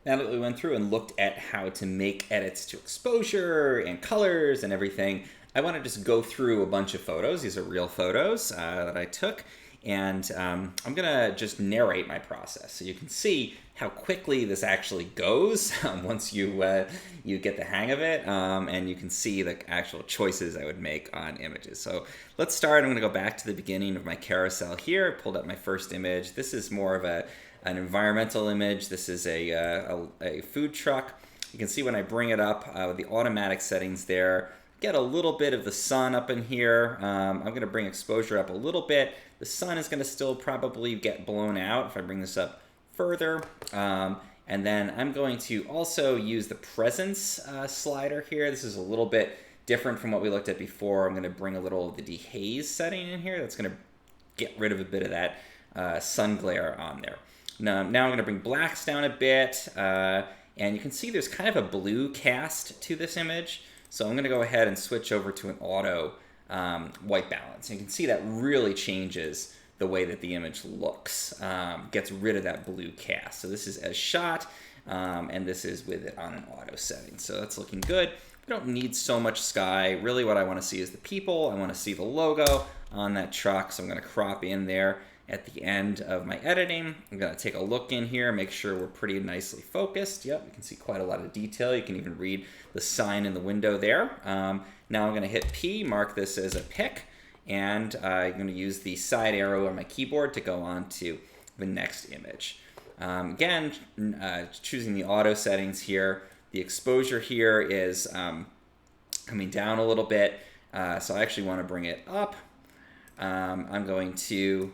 Now that we went through and looked at how to make edits to exposure and colors and everything, I want to just go through a bunch of photos. These are real photos that I took, and I'm going to just narrate my process so you can see how quickly this actually goes once you get the hang of it, and you can see the actual choices I would make on images. So let's start. I'm going to go back to the beginning of my carousel here. I pulled up my first image. This is more of an environmental image. This is a food truck. You can see when I bring it up with the automatic settings there, get a little bit of the sun up in here. I'm going to bring exposure up a little bit. The sun is going to still probably get blown out if I bring this up further. And then I'm going to also use the presence slider here. This is a little bit different from what we looked at before. I'm going to bring a little of the dehaze setting in here. That's going to get rid of a bit of that sun glare on there. Now I'm going to bring blacks down a bit, and you can see there's kind of a blue cast to this image. So I'm going to go ahead and switch over to an auto white balance. And you can see that really changes the way that the image looks, gets rid of that blue cast. So this is as shot, and this is with it on an auto setting. So that's looking good. We don't need so much sky. Really what I want to see is the people. I want to see the logo on that truck, so I'm going to crop in there at the end of my editing. I'm going to take a look in here, make sure we're pretty nicely focused. Yep, you can see quite a lot of detail. You can even read the sign in the window there. Now I'm going to hit P, mark this as a pick, and I'm going to use the side arrow on my keyboard to go on to the next image. Again, choosing the auto settings here. The exposure here is coming down a little bit, so I actually want to bring it up. I'm going to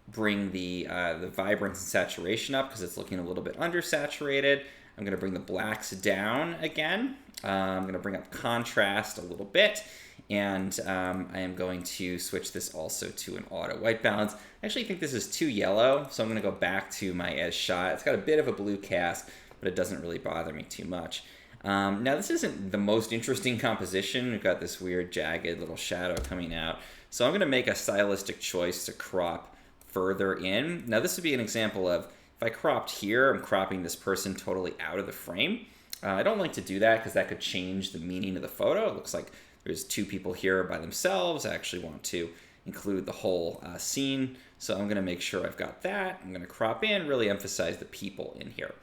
bring the vibrance and saturation up because it's looking a little bit undersaturated. I'm going to bring the blacks down again. I'm going to bring up contrast a little bit, and I am going to switch this also to an auto white balance. I actually think this is too yellow, so I'm going to go back to my as shot. It's got a bit of a blue cast, but it doesn't really bother me too much. Now this isn't the most interesting composition. We've got this weird jagged little shadow coming out. So I'm going to make a stylistic choice to crop further in. Now this would be an example of if I cropped here, I'm cropping this person totally out of the frame. I don't like to do that because that could change the meaning of the photo. It looks like there's two people here by themselves. I actually want to include the whole scene. So I'm going to make sure I've got that. I'm going to crop in, really emphasize the people in here.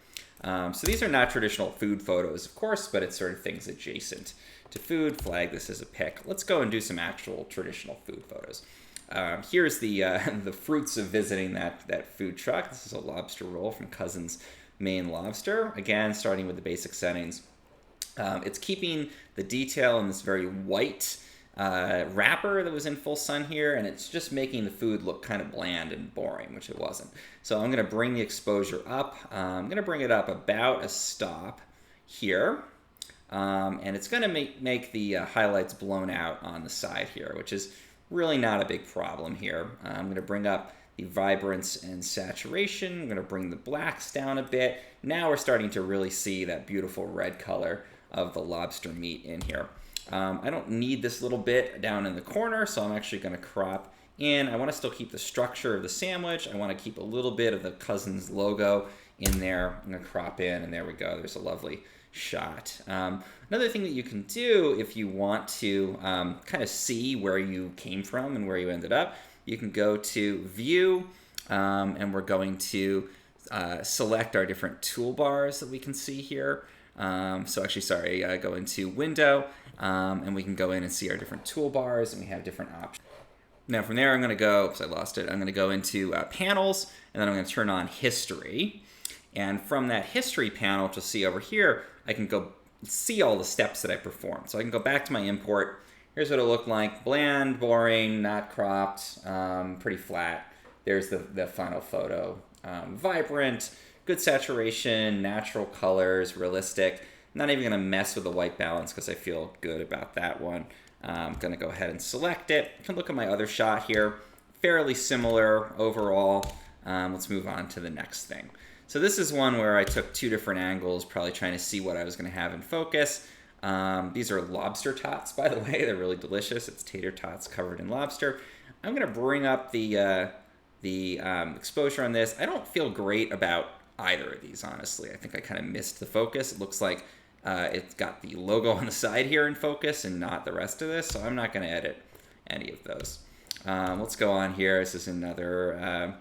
So these are not traditional food photos, of course, but it's sort of things adjacent to food. Flag this as a pick. Let's go and do some actual traditional food photos. Here's the fruits of visiting that food truck. This is a lobster roll from Cousin's Maine Lobster. Again, starting with the basic settings. It's keeping the detail in this very white wrapper that was in full sun here, and it's just making the food look kind of bland and boring, which it wasn't. So I'm going to bring the exposure up. I'm going to bring it up about a stop here, and it's going to make the highlights blown out on the side here, which is really not a big problem here. I'm going to bring up the vibrance and saturation. I'm going to bring the blacks down a bit. Now we're starting to really see that beautiful red color of the lobster meat in here. I don't need this little bit down in the corner, so I'm actually going to crop in. I want to still keep the structure of the sandwich. I want to keep a little bit of the Cousins logo in there. I'm going to crop in, and there we go. There's a lovely shot. Another thing that you can do if you want to kind of see where you came from and where you ended up, you can go to View, and we're going to select our different toolbars that we can see here. So actually, sorry, go into Window, and we can go in and see our different toolbars, and we have different options. Now from there, I'm going to go, oops, I lost it. I'm going to go into Panels, and then I'm going to turn on History. And from that History panel, which you'll see over here, I can go see all the steps that I performed. So I can go back to my import. Here's what it looked like. Bland, boring, not cropped, pretty flat. There's the final photo. Vibrant, good saturation, natural colors, realistic. I'm not even going to mess with the white balance because I feel good about that one. I'm going to go ahead and select it. You can look at my other shot here. Fairly similar overall. Let's move on to the next thing. So this is one where I took two different angles, probably trying to see what I was going to have in focus. These are lobster tots, by the way. They're really delicious. It's tater tots covered in lobster. I'm going to bring up the exposure on this. I don't feel great about either of these, honestly. I think I kind of missed the focus. It looks like it's got the logo on the side here in focus and not the rest of this, so I'm not going to edit any of those. Let's go on here. This is another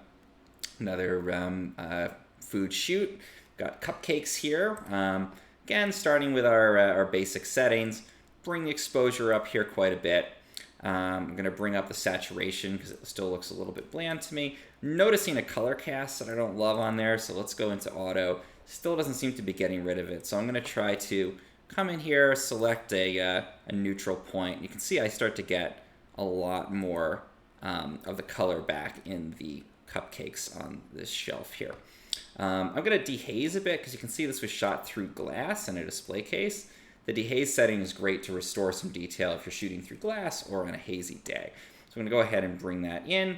food shoot. Got cupcakes here. Again, starting with our basic settings, bring the exposure up here quite a bit. I'm going to bring up the saturation because it still looks a little bit bland to me. Noticing a color cast that I don't love on there, so let's go into auto. Still doesn't seem to be getting rid of it, so I'm going to try to come in here, select a neutral point. You can see I start to get a lot more of the color back in the cupcakes on this shelf here. I'm going to dehaze a bit because you can see this was shot through glass in a display case. The dehaze setting is great to restore some detail if you're shooting through glass or on a hazy day. So I'm going to go ahead and bring that in,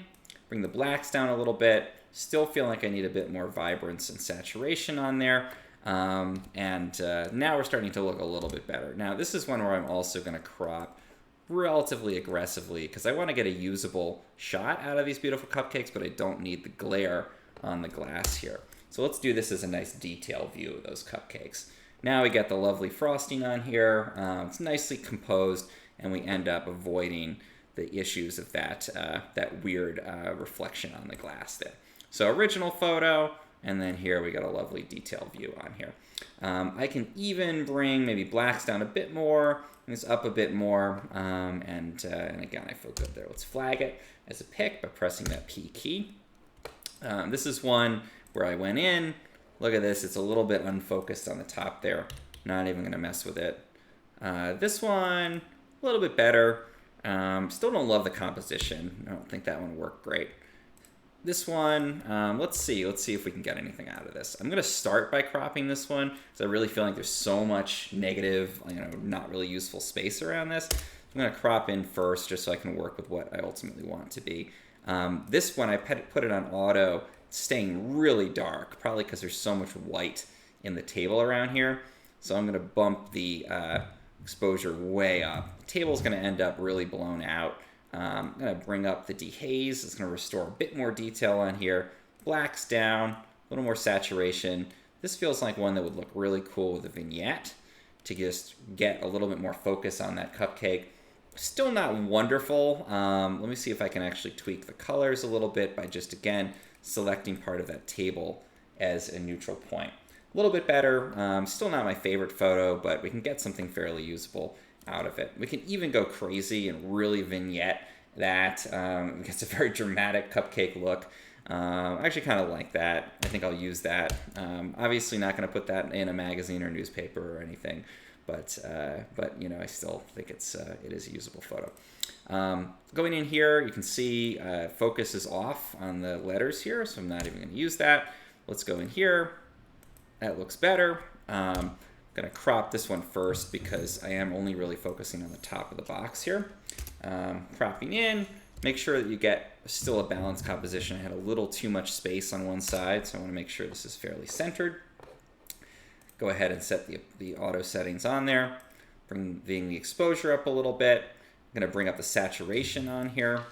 bring the blacks down a little bit. Still feel like I need a bit more vibrance and saturation on there. Now we're starting to look a little bit better. Now this is one where I'm also going to crop relatively aggressively because I want to get a usable shot out of these beautiful cupcakes, but I don't need the glare on the glass here. So let's do this as a nice detail view of those cupcakes. Now we got the lovely frosting on here. It's nicely composed, and we end up avoiding the issues of that weird reflection on the glass there. So original photo, and then here we got a lovely detail view on here. I can even bring maybe blacks down a bit more, this up a bit more, and again, I feel good there. Let's flag it as a pick by pressing that P key. This is one where I went in. Look at this, it's a little bit unfocused on the top there. Not even gonna mess with it. This one, a little bit better. Still don't love the composition. I don't think that one worked great. This one, let's see if we can get anything out of this. I'm gonna start by cropping this one because I really feel like there's so much negative, not really useful space around this. I'm gonna crop in first just so I can work with what I ultimately want it to be. This one, I put it on auto, staying really dark, probably because there's so much white in the table around here. So I'm gonna bump the exposure way up. The table's gonna end up really blown out. I'm gonna bring up the dehaze. It's gonna restore a bit more detail on here. Blacks down, a little more saturation. This feels like one that would look really cool with a vignette to just get a little bit more focus on that cupcake. Still not wonderful. Let me see if I can actually tweak the colors a little bit by just, again, selecting part of that table as a neutral point. A little bit better. Still not my favorite photo, but we can get something fairly usable out of it. We can even go crazy and really vignette that. It gets a very dramatic cupcake look. I actually kind of like that. I think I'll use that. Obviously not going to put that in a magazine or newspaper or anything, but I still think it is a usable photo. Going in here, you can see focus is off on the letters here, so I'm not even going to use that. Let's go in here. That looks better. I'm going to crop this one first because I am only really focusing on the top of the box here. Cropping in, make sure that you get still a balanced composition. I had a little too much space on one side, so I want to make sure this is fairly centered. Go ahead and set the auto settings on there. Bring the exposure up a little bit. I'm going to bring up the saturation on here.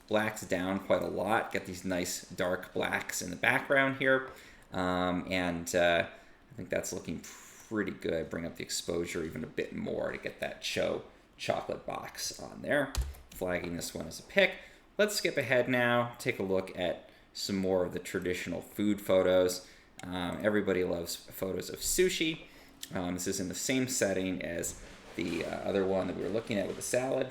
Blacks down quite a lot. Get these nice dark blacks in the background here. I think that's looking pretty good. Bring up the exposure even a bit more to get that chocolate box on there. Flagging this one as a pick. Let's skip ahead now. Take a look at some more of the traditional food photos. Everybody loves photos of sushi. This is in the same setting as the other one that we were looking at with the salad.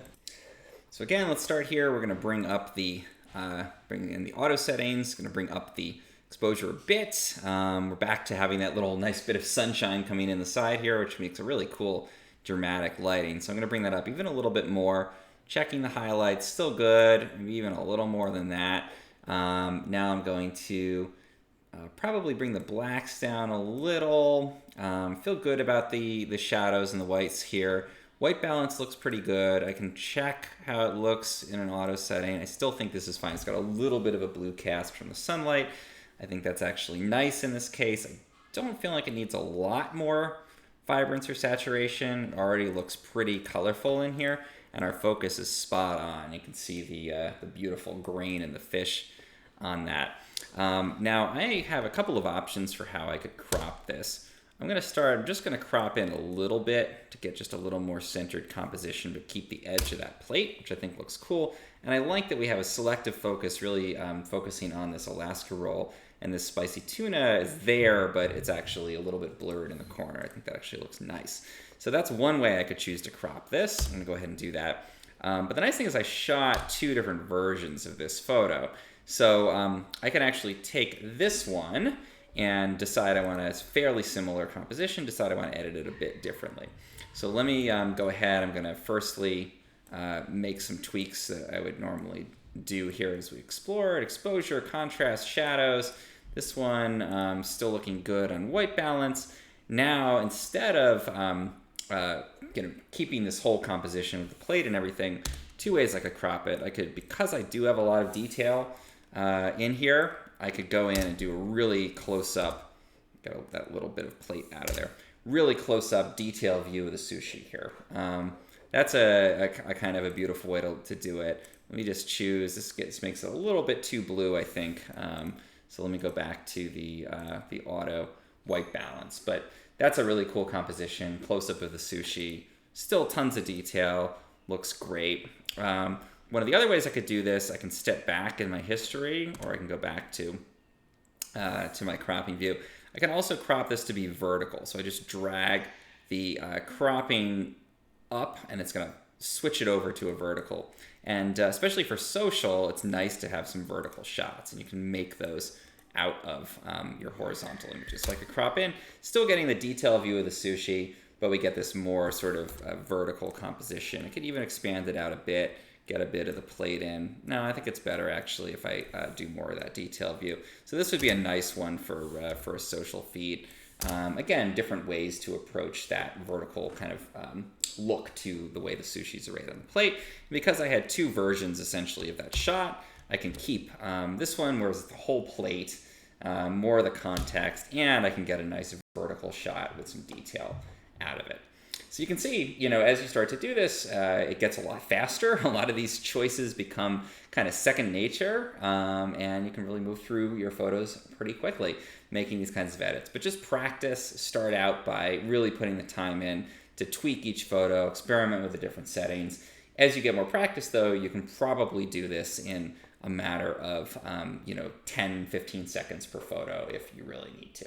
So again, let's start here. We're going to bring in the auto settings. Going to bring up the exposure a bit. We're back to having that little nice bit of sunshine coming in the side here, which makes a really cool dramatic lighting. So I'm going to bring that up even a little bit more. Checking the highlights, still good. Maybe even a little more than that. Now I'm going to probably bring the blacks down a little. Feel good about the shadows and the whites here. White balance looks pretty good. I can check how it looks in an auto setting. I still think this is fine. It's got a little bit of a blue cast from the sunlight. I think that's actually nice in this case. I don't feel like it needs a lot more vibrance or saturation. It already looks pretty colorful in here, and our focus is spot on. You can see the beautiful grain and the fish on that. Now I have a couple of options for how I could crop this. I'm just gonna crop in a little bit to get just a little more centered composition, but keep the edge of that plate, which I think looks cool. And I like that we have a selective focus, really focusing on this Alaska roll, and this spicy tuna is there, but it's actually a little bit blurred in the corner. I think that actually looks nice. So that's one way I could choose to crop this. I'm gonna go ahead and do that. But the nice thing is I shot two different versions of this photo. So I can actually take this one and decide I want a fairly similar composition, decide I want to edit it a bit differently. So let me go ahead. I'm going to firstly make some tweaks that I would normally do here as we explore it. Exposure, contrast, shadows. This one still looking good on white balance. Now, instead of keeping this whole composition with the plate and everything, two ways I could crop it. I could, because I do have a lot of detail in here, I could go in and do a really close-up, get that little bit of plate out of there, really close-up detail view of the sushi here. That's a kind of a beautiful way to do it. Let me just choose, this makes it a little bit too blue, I think. So let me go back to the auto white balance. But that's a really cool composition, close-up of the sushi, still tons of detail, looks great. One of the other ways I could do this, I can step back in my history, or I can go back to my cropping view. I can also crop this to be vertical. So I just drag the cropping up, and it's going to switch it over to a vertical. And especially for social, it's nice to have some vertical shots, and you can make those out of your horizontal images. So I could crop in, still getting the detail view of the sushi, but we get this more sort of vertical composition. I could even expand it out a bit, get a bit of the plate in. No, I think it's better actually if I do more of that detail view. So this would be a nice one for a social feed. Again, different ways to approach that vertical kind of look to the way the sushi's arrayed on the plate. Because I had two versions essentially of that shot, I can keep this one where it's the whole plate, more of the context, and I can get a nice vertical shot with some detail out of it. So you can see, as you start to do this, it gets a lot faster. A lot of these choices become kind of second nature, and you can really move through your photos pretty quickly, making these kinds of edits. But just practice, start out by really putting the time in to tweak each photo, experiment with the different settings. As you get more practice, though, you can probably do this in a matter of 10, 15 seconds per photo if you really need to.